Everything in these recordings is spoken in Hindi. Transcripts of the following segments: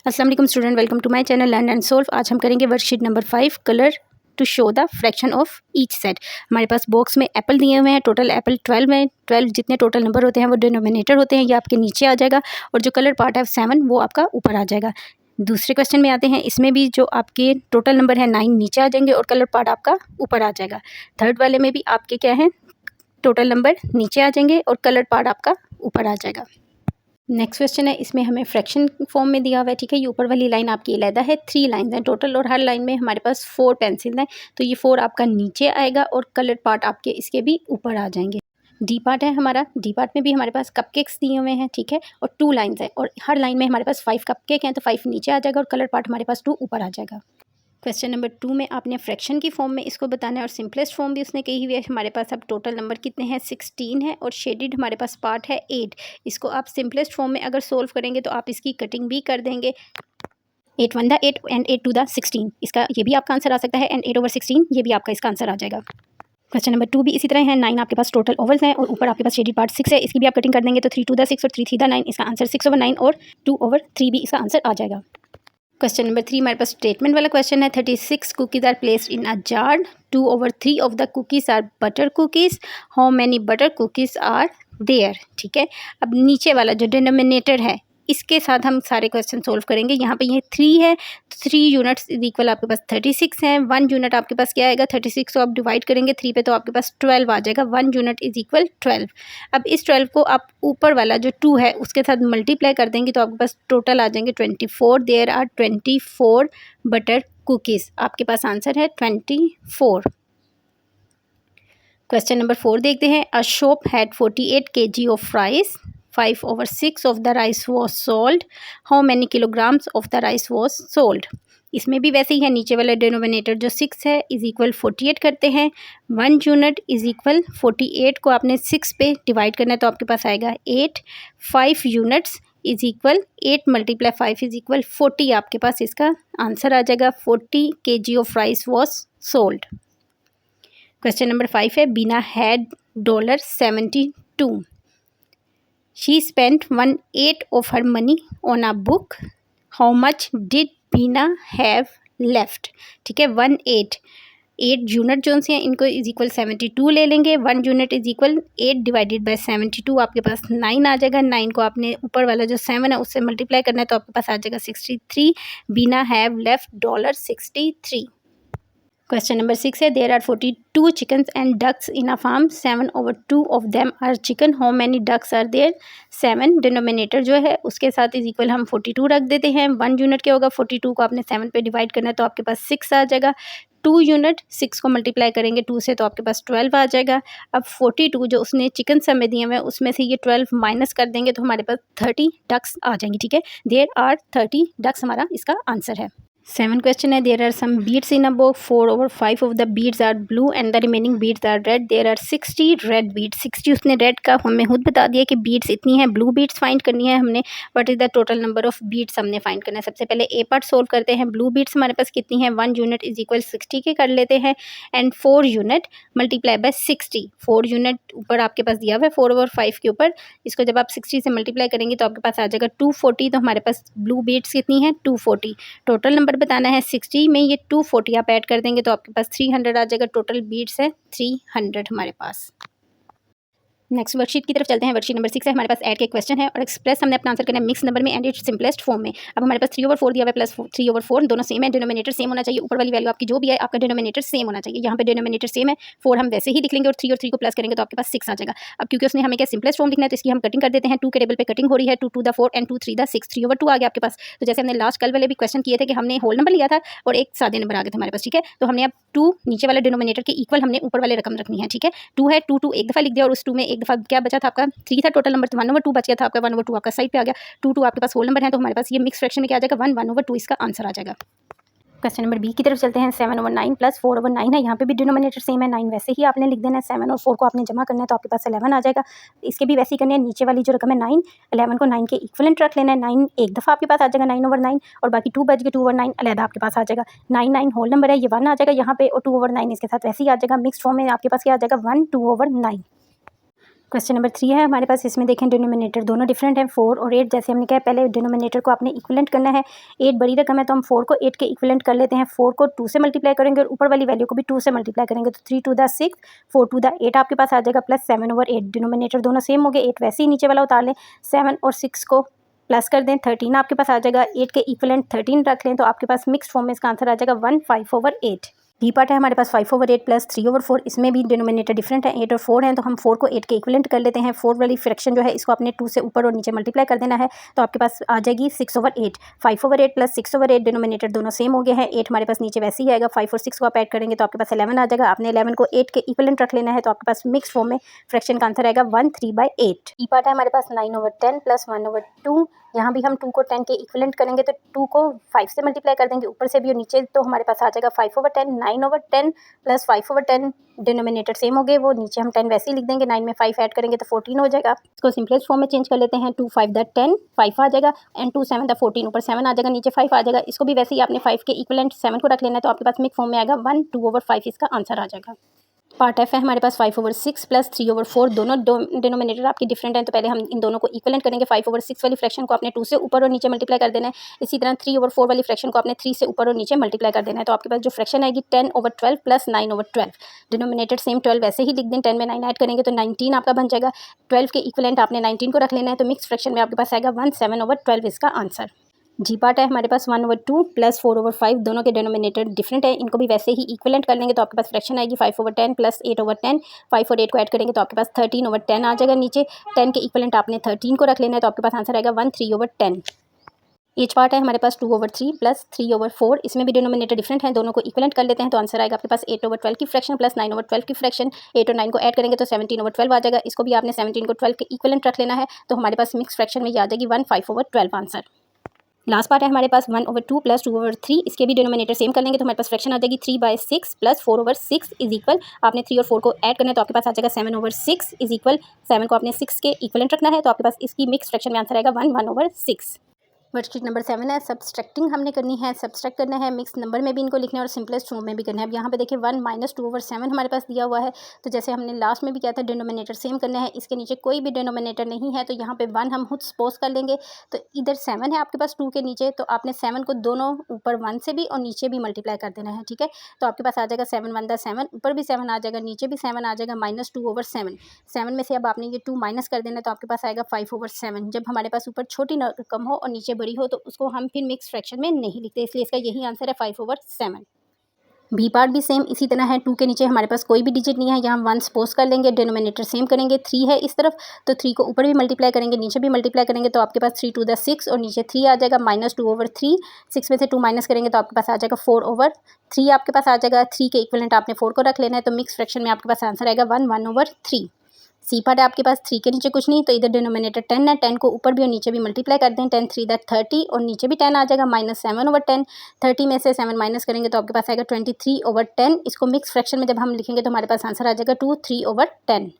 अस्सलाम वालेकुम student, welcome to my channel learn and solve. आज हम करेंगे worksheet number 5 colour to show the fraction of each set. हमारे पास बॉक्स में एप्पल दिए हुए हैं, टोटल एप्पल 12 हैं। 12 जितने टोटल नंबर होते हैं वो डिनोमिनेटर होते हैं, ये आपके नीचे आ जाएगा और जो कलर पार्ट है 7 वो आपका ऊपर आ जाएगा। दूसरे क्वेश्चन में आते हैं, इसमें भी जो आपके टोटल नंबर है 9 नीचे आ जाएंगे और कलर पार्ट आपका ऊपर आ जाएगा। थर्ड वाले में भी आपके क्या है, टोटल नंबर नीचे आ जाएंगे और कलर पार्ट आपका ऊपर आ जाएगा। नेक्स्ट क्वेश्चन है, इसमें हमें फ्रैक्शन फॉर्म में दिया हुआ है। ठीक है, ये ऊपर वाली लाइन आपकी अलग है, 3 लाइन हैं टोटल और हर लाइन में हमारे पास 4 पेंसिल हैं। तो ये 4 आपका नीचे आएगा और कलर पार्ट आपके इसके भी ऊपर आ जाएंगे। डी पार्ट है हमारा, डी पार्ट में भी हमारे पास कपकेक्स दिए हुए हैं। ठीक है, और 2 लाइन्स हैं और हर लाइन में हमारे पास 5 कपकेक हैं, तो 5 नीचे आ जाएगा और कलर पार्ट हमारे पास 2 ऊपर आ जाएगा। क्वेश्चन नंबर 2 में आपने फ्रैक्शन की फॉर्म में इसको बताना है और सिंपलेस्ट फॉर्म भी उसने कही हुई है। हमारे पास अब टोटल नंबर कितने हैं, 16 है और शेडेड हमारे पास पार्ट है 8। इसको आप सिंपलेस्ट फॉर्म में अगर सोल्व करेंगे तो आप इसकी कटिंग भी कर देंगे। 8 1 8 एंड 8 2 16, इसका ये भी आपका आंसर आ सकता है एंड 8/16 ये भी आपका इसका आंसर आ जाएगा। क्वेश्चन नंबर 2 भी इसी तरह है। 9 आपके पास टोटल ओवल्स हैं और ऊपर आपके पास शेडेड पार्ट 6 है, इसकी भी आप कटिंग कर देंगे तो 3 2 6 और 3 3 9, इसका आंसर 6/9 और 2/3 भी इसका आंसर आ जाएगा। क्वेश्चन नंबर 3 हमारे पास स्टेटमेंट वाला क्वेश्चन है। 36 cookies are placed in a jar, 2/3 of the cookies are butter cookies, how many butter cookies are there. ठीक है, अब नीचे वाला जो डिनोमिनेटर है इसके साथ हम सारे क्वेश्चन सोल्व करेंगे। यहाँ पे ये 3 है तो 3 यूनिट्स इज इक्वल आपके पास 36 है। 1 यूनिट आपके पास क्या आएगा, 36 को आप डिवाइड करेंगे 3 पे तो आपके पास 12 आ जाएगा। 1 यूनिट इज इक्वल 12। अब इस 12 को आप ऊपर वाला जो 2 है उसके साथ मल्टीप्लाई कर देंगे तो आपके पास टोटल आ जाएंगे 24। देयर आर 24 बटर कुकीज़, आपके पास आंसर है 24। क्वेश्चन नंबर 4 देखते हैं। A shop had 48 kg of rice, 5/6 of the rice was sold, how many kilograms of the rice was sold. इसमें भी वैसे ही है, नीचे वाला डिनोमिनेटर जो 6 है इज इक्वल 48 करते हैं। 1 यूनिट इज इक्वल 48 को आपने 6 पे डिवाइड करना है तो आपके पास आएगा 8। 5 units is equal 8 × 5 is equal 40, आपके पास इसका आंसर आ जाएगा। 40 kg of rice was sold. Question number 5 है। Bina had $72, she spent 1/8 of her money on a book, how much did Bina have left. ठीक है, 1/8 8 यूनिट जो हैं इनको इज इक्वल 72 ले लेंगे। 1 unit is equal 8 divided by 72, आपके पास 9 आ जाएगा। 9 को आपने ऊपर वाला जो 7 है उससे मल्टीप्लाई करना है तो आपके पास आ जाएगा 63। Beena have left $63। Question number 6 है। There are 42 chickens and ducks in a farm, 7/2 of them are chicken, how many ducks are there. 7 denominator जो है उसके साथ इज इक्वल हम 42 रख देते हैं। 1 यूनिट क्या होगा, 42 को आपने 7 पे डिवाइड करना है तो आपके पास 6 आ जाएगा। 2 यूनिट 6 को मल्टीप्लाई करेंगे 2 से तो आपके पास 12 आ जाएगा। अब 42 जो उसने चिकन सब में दिए हुए हैं उसमें से ये 12 माइनस कर देंगे तो हमारे पास 30 डक्स आ जाएंगी। ठीक है, देयर आर 30 डक्स हमारा इसका आंसर है। 7 क्वेश्चन है। There are some beads in a box, 4/5 of the beads are blue and the remaining beads are red, there are 60 red beads. 60 उसने रेड का हमें खुद बता दिया कि बीड्स इतनी है, ब्लू बीड्स फाइंड करनी है हमने। What is the total number of beads हमने फाइंड करना है। सबसे पहले ए पार्ट सोल्व करते हैं। ब्लू बीड्स हमारे पास कितनी है, 1 यूनिट इज इक्वल 60 के कर लेते हैं and 4 unit multiply by 60। 4 unit ऊपर आपके पास दिया हुआ है 4/5 के ऊपर, इसको जब आप 60 से मल्टीप्लाई करेंगे तो आपके पास आ जाएगा 240। तो हमारे पास ब्लू बीड्स कितनी है, 240। टोटल नंबर बताना है 60 में ये 240 आप ऐड कर देंगे तो आपके पास 300 आ जाएगा। टोटल बीट्स है 300 हमारे पास। नेक्स्ट वर्कशीट की तरफ चलते हैं। वर्कशीट नंबर 6 है, हमारे पास ऐड के क्वेश्चन है और एक्सप्रेस हमने अपना आंसर करना है मिक्स नंबर में एंड इट्स सिंपलेस्ट फॉर्म में। अब हमारे पास 3/4 दिया हुआ है प्लस 3/4 दोनों सेम है, डिनोमिनेटर सेम होना चाहिए। ऊपर वाली वैल्यू आपकी जो भी है आपका डिनोमिनेटर सेम होना चाहिए। यहाँ पे डिनोमिनेटर सेम है, 4 हम वैसे ही लिख लेंगे और 3 को प्लस करेंगे तो आपके पास 6 आ जाएगा। अब क्योंकि उसने हमें क्या सिंपलेस्ट फॉर्म लिखना है तो इसकी हम कटिंग कर देते हैं। 2 के टेबल पे कटिंग हो रही है, 2 2 द 4 एंड 2 3 द 6, 3/2 आ गया आपके पास। तो जैसे हमने लास्ट कल वाले भी क्वेश्चन किए थे कि हमने होल नंबर लिया था और एक सादे नंबर आ गए थे हमारे पास। ठीक है, तो हमने अब 2 नीचे वाले डिनोमिनेटर के इक्वल हमने ऊपर वाले रकम रखनी है। ठीक है, 2 है, 2 एक दफ़ा लिख दिया और उस 2 में एक दफ़ा क्या बचा था आपका 3 था टोटल नंबर, तो 1/2 बच गया था आपका। 1/2 आपका साइड पे आ गया। 2 आपके पास होल नंबर है तो हमारे पास ये मिक्स फ्रैक्शन में क्या आ जाएगा, 1/2 इसका आंसर आ जाएगा। क्वेश्चन नंबर बी की तरफ चलते हैं। 7/9 प्लस 4/9 है, यहाँ पे भी डिनोमिनेटर सेम है। 9 वैसे ही आपने लिख देना है, 7 और 4 को आपने जमा करना है तो आपके पास 11 आ जाएगा। इसके भी वैसे ही करने हैं, नीचे वाली जो रकम है 9, 11 को 9 के इक्वलेंट रख लेना है। 9 एक दफ़ा आपके पास आ जाएगा 9/9 और बाकी 2 बच गए, 2/9 अलहदा आपके पास आ जाएगा। 9 होल नंबर है, ये 1 आ जाएगा यहाँ पे और 2/9 इसके साथ वैसे ही आ जाएगा। मिक्स फॉर्म में आपके पास क्या आ जाएगा, 1 2/9। क्वेश्चन नंबर 3 है हमारे पास। इसमें देखें डिनोमिनेटर दोनों डिफरेंट हैं, 4 और 8। जैसे हमने कहा पहले डिनोमिनेटर को आपने इक्विवेलेंट करना है। 8 बड़ी रकम है तो हम 4 को 8 के इक्विवेलेंट कर लेते हैं। 4 को 2 से मल्टीप्लाई करेंगे और ऊपर वाली वैल्यू को भी 2 से मल्टीप्लाई करेंगे तो 3 टू द 6, 4 टू द 8 आपके पास आ जाएगा, प्लस 7/8। डिनोमिनेटर दोनों सेम हो गए, 8 वैसे ही नीचे वाला उतार लें, 7 और 6 को प्लस कर दें, 13 आपके पास आ जाएगा। 8 के इक्विवेलेंट 13 रख लें तो आपके पास मिक्स्ड फॉर्म में इसका आंसर आ जाएगा 1 5/8। बी पार्ट है हमारे पास 5/8 प्लस 3/4। इसमें भी डिनोमिनेटर डिफरेंट है, 8 और 4 हैं तो हम 4 को 8 के इक्विवेलेंट कर लेते हैं। 4 वाली फ्रैक्शन जो है इसको आपने 2 से ऊपर और नीचे मल्टीप्लाई कर देना है तो आपके पास आ जाएगी 6/8। 5/8 प्लस 6/8, डिनोमिनेटर दोनों सेम हो गए हैं। 8 हमारे पास नीचे वैसे ही आएगा, 5 और 6 को आप ऐड करेंगे तो आपके पास 11 आ जाएगा। आपने 11 को 8 के इक्विवेलेंट रख लेना है तो आपके पास मिक्स फॉर्म में फ्रैक्शन का आंसर आएगा 1 3/8। ई पार्ट है हमारे पास 9/10 प्लस 1/2। यहाँ भी हम 2 को 10 के इक्विवेलेंट करेंगे तो 2 को 5 से मल्टीप्लाई कर देंगे ऊपर से भी और नीचे, तो हमारे पास आ जाएगा 5/10। 9/10 प्लस 5/10, डिनोमिनेटर सेम हो गए, वो नीचे हम 10 वैसे ही लिख देंगे। 9 में 5 ऐड करेंगे तो 14 हो जाएगा। इसको सिंपलेस्ट फॉर्म में चेंज कर लेते हैं। 2 5 द 10, 5 आ जाएगा, एंड 2 7 द 14, ऊपर 7 आ जाएगा, नीचे 5 आ जाएगा। इसको भी वैसे ही आपने 5 के इक्विवेलेंट 7 को रख लेना है तो आपके पास मिक्स फॉर्म में आएगा 1 2/5, इसका आंसर आ जाएगा। पार्ट एफ है हमारे पास 5/6 प्लस 3/4। दोनों डिनोमिनेटर आपकी डिफरेंट हैं तो पहले हम इन दोनों को इक्विवेलेंट करेंगे। 5/6 वाली फ्रैक्शन को आपने 2 से ऊपर और नीचे मल्टीप्लाई कर देना है। इसी तरह 3/4 वाली फ्रैक्शन को आपने 3 से ऊपर और नीचे मल्टीप्लाई कर देना है तो आपके पास जो फ्रैक्शन आएगी 10/12 प्लस 9/12। डिनोमिनेटर सेम 12 वैसे ही लिख दें, 10 में 9 ऐड करेंगे तो 19 आपका बन जाएगा। 12 के इक्विवेलेंट आपने 19 को रख लेना है तो मिक्स फ्रैक्शन में आपके पास आएगा 1 7/12, इसका आंसर। जी पार्ट है हमारे पास 1/2 प्लस 4/5। दोनों के डिनोमिनेटर डिफरेंट है, इनको भी वैसे ही इक्विवेलेंट कर लेंगे तो आपके पास फ्रैक्शन आएगी 5/10 प्लस 8/10। 5 और 8 को ऐड करेंगे तो आपके पास 13/10 आ जाएगा। नीचे 10 के इक्विवेलेंट आपने 13 को रख लेना है तो आपके पास आंसर आएगा 1 3/10। एच पार्ट है हमारे पास 2/3 प्लस 3/4। इसमें भी डिनोमिनेटर डिफरेंट है, दोनों को इक्विवेलेंट कर लेते हैं तो आंसर आएगा आपके पास 8/12 की फ्रैक्शन प्लस 9/12 की फ्रैक्शन। 8 और 9 को ऐड करेंगे तो 17/12 आ जाएगा। इसको भी आपने 17 को 12 के इक्विवेलेंट रख लेना है तो हमारे पास मिक्स फ्रैक्शन में ये आ जाएगी 1 5/12 आंसर। लास्ट पार्ट है हमारे पास 1/2 प्लस 2/3। इसके भी डिनोमिनेटर सेम कर लेंगे तो हमारे पास फ्रैक्शन आ जाएगी 3/6 प्लस 4/6 इज इक्वल, आपने 3 और 4 को ऐड करना है तो आपके पास आ जाएगा 7/6 इज इक्वल। 7 को आपने 6 के इक्वलेंट रखना है तो आपके पास इसकी मिक्स फ्रैक्शन में आंसर आएगा 1/6। वर्कशीट नंबर 7 है, सब्सट्रैक्टिंग हमने करनी है। सब्सट्रैक्ट करना है, मिक्स नंबर में भी इनको लिखना है और सिंपलेस्ट फॉर्म में भी करना है। अब यहाँ पे देखिए 1 - 2/7 हमारे पास दिया हुआ है तो जैसे हमने लास्ट में भी किया था डिनोमिनेटर सेम करना है। इसके नीचे कोई भी डिनोमिनेटर नहीं है तो यहाँ पे 1 हम खुद सपोज कर लेंगे। तो इधर 7 है आपके पास 2 के नीचे, तो आपने 7 को दोनों ऊपर 1 से भी और नीचे भी मल्टीप्लाई कर देना है, ठीक है। तो आपके पास आ जाएगा 7 1 7, ऊपर भी 7 आ जाएगा, नीचे भी 7 आ जाएगा, -2/7। 7 में से अब आपने ये 2 माइनस कर देना तो आपके पास आएगा 5/7। जब हमारे पास ऊपर छोटी रकम हो और नीचे बड़ी हो तो उसको हम फिर मिक्स फ्रैक्शन में नहीं लिखते, इसलिए इसका यही आंसर है 5/7। बी पार्ट भी सेम इसी तरह है। 2 के नीचे हमारे पास कोई भी डिजिट नहीं है, यहाँ हम 1 सपोज कर लेंगे। डिनोमिनेटर सेम करेंगे, 3 है इस तरफ तो 3 को ऊपर भी मल्टीप्लाई करेंगे, नीचे भी मल्टीप्लाई करेंगे तो आपके पास 3 to the 6 और नीचे 3 आ जाएगा, -2/3। 6 में से 2 माइनस करेंगे तो आपके पास आ जाएगा 4/3 आपके पास आ जाएगा। 3 के इक्विवेलेंट आपने 4 को रख लेना है तो मिक्स फ्रैक्शन में आपके पास आंसर आएगा 1 1/3। सी पार्ट है आपके पास 3 के नीचे कुछ नहीं तो इधर डिनोमिनेटर 10 है, 10 को ऊपर भी और नीचे भी मल्टीप्लाई कर दें। 10 3 30 और नीचे भी 10 आ जाएगा, -7/10। 30 में से 7 माइनस करेंगे तो आपके पास आएगा 23/10। इसको मिक्स फ्रैक्शन में जब हम लिखेंगे तो हमारे पास आंसर आ जाएगा 2 3/10।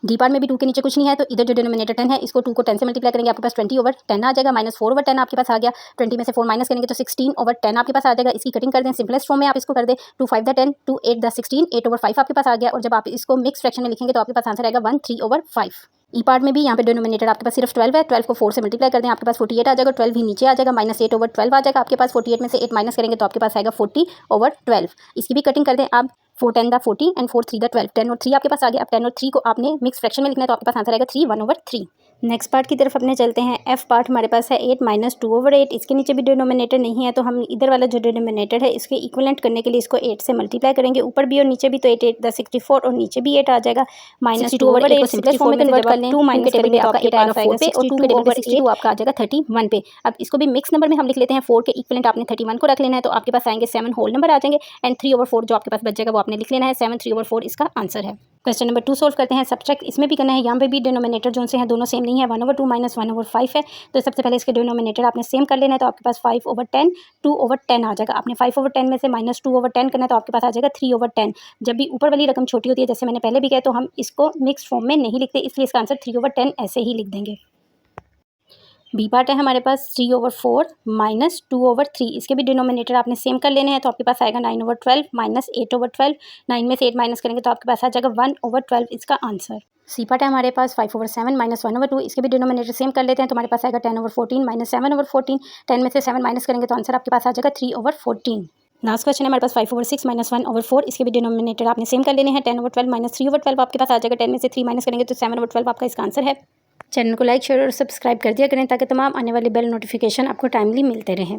डी पार्ट में भी 2 के नीचे कुछ नहीं है तो इधर जो डिनोमिनेटर 10 है इसको 2 को 10 से मल्टीप्लाई करेंगे, आपके पास 20/10 आ जाएगा, -4/10 आपके पास आ गया। 20 में से 4 माइनस करेंगे तो 16/10 आपके पास आ जाएगा। इसकी कटिंग कर दें, सिंपलेस्ट फॉर्म में आप इसको कर दें। 2 5 10, 2 8 16, 8/5 आपके पास आ गया। और जब आप इसको मिक्स फ्रैक्शन में लिखेंगे तो आपके पास आंसर आएगा 1 3/5। ई पार्ट में भी यहाँ पे डिनोमिनेटर आपके पास सिर्फ 12 है, 12 को 4 से मल्टीप्लाई कर दें, आपके पास 48 आ जाएगा। 12 भी नीचे आ जाएगा, -8/12 आ जाएगा आपके पास। 48 में से 8 माइनस करेंगे तो आपके पास आएगा 40/12। इसकी भी कटिंग कर दें आप। 4 10 द 40 एंड 4 3 द 12, 10 और 3 आपके पास आ गया। अब 10 और 3 को आपने मिक्स फ्रैक्शन में लिखना है तो आपके पास आंसर आएगा 3 1/3। नेक्स्ट पार्ट की तरफ अपने चलते हैं। एफ पार्ट हमारे पास है 8 - 2/8। इसके नीचे भी डिनोमिनेटर नहीं है तो हम इधर वाला जो डिनोमिनेटर है इसके इक्विवेलेंट करने के लिए इसको 8 से मल्टीप्लाई करेंगे, ऊपर भी और नीचे भी, तो 8 8 द 64 और नीचे भी 8 आ जाएगा। -2/8 को सिंपलेस्ट फॉर्म में कन्वर्ट कर लें, 2 माइनस करेंगे तो आपका 8 आएगा 4 पे और 2 के टेबल पे 62 आपका आ जाएगा 31 पे। अब इसको भी मिक्स नंबर में हम लिख लेते हैं। 4 के इक्विवेलेंट आपने 31 को रख लेना है तो आपके पास आएंगे 7 होल नंबर आ जाएंगे एंड 3/4 जो आपके पास बच जाएगा वो आपने लिख लेना है। 7 3/4 इसका आंसर है। क्वेश्चन नंबर 2 सोल्व करते हैं। सब्ट्रैक्ट इसमें भी करना है, यहाँ पे भी डिनोमिनेटर जो से हैं दोनों सेम नहीं है। 1/2 - 1/5 है तो सबसे पहले इसके डिनोमिनेटर आपने सेम कर लेना है तो आपके पास 5/10 2/10 आ जाएगा। आपने 5/10 में से -2/10 करना है तो आपके पास आ जाएगा 3/10। जब भी ऊपर वाली रकम छोटी होती है, जैसे मैंने पहले भी कहा, तो हम इसको मिक्स फॉर्म में नहीं लिखते, इसलिए इसका आंसर 3/10 ऐसे ही लिख देंगे। बी पार्ट है हमारे पास 3/4 माइनस 2/3। इसके भी डिनोमिनेटर आपने सेम कर लेने हैं, तो आपके पास आएगा 9/12 माइनस 8/12। 9 में से 8 माइनस करेंगे तो आपके पास आ जाएगा 1/12 इसका आंसर। सी पार्ट है हमारे पास 5/7 माइनस 1/2। इसके भी डिनोमिनेटर सेम कर लेते हैं, तो हमारे पास आएगा 10/14 माइनस 7/14। 10 में से 7 माइनस करेंगे तो आंसर आपके पास आ जाएगा 3/14। लास्ट क्वेश्चन है हमारे पास 5/6 माइनस 1/4। इसके भी डिनोमिनेटर आपने सेम कर लेने हैं। 10/12 माइनस 3/12 आपके पास आ जाएगा। 10 में से 3 माइनस करेंगे तो 7/12 आपका इसका आंसर है। चैनल को लाइक शेयर और सब्सक्राइब कर दिया करें ताकि तमाम आने वाली बेल नोटिफिकेशन आपको टाइमली मिलते रहें।